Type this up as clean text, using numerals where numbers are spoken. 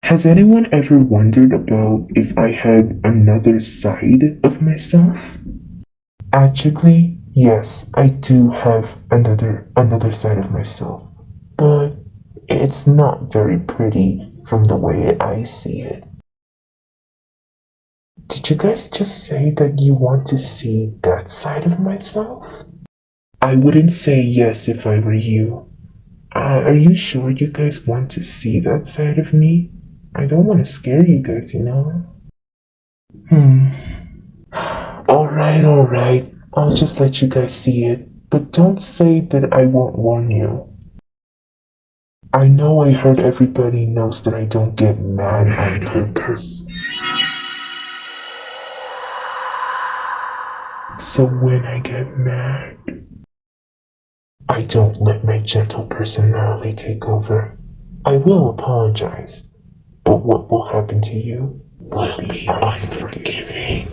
Has anyone ever wondered about if I had another side of myself? Actually, yes, I do have another side of myself, but it's not very pretty from the way I see it. Did you guys just say that you want to see that side of myself? I wouldn't say yes if I were you. Are you sure you guys want to see that side of me? I don't want to scare you guys, you know? Alright. I'll just let you guys see it. But don't say that I won't warn you. I know I heard everybody knows that I don't get mad on purpose. So when I get mad, I don't let my gentle personality take over. I will apologize, but what will happen to you will be unforgiving.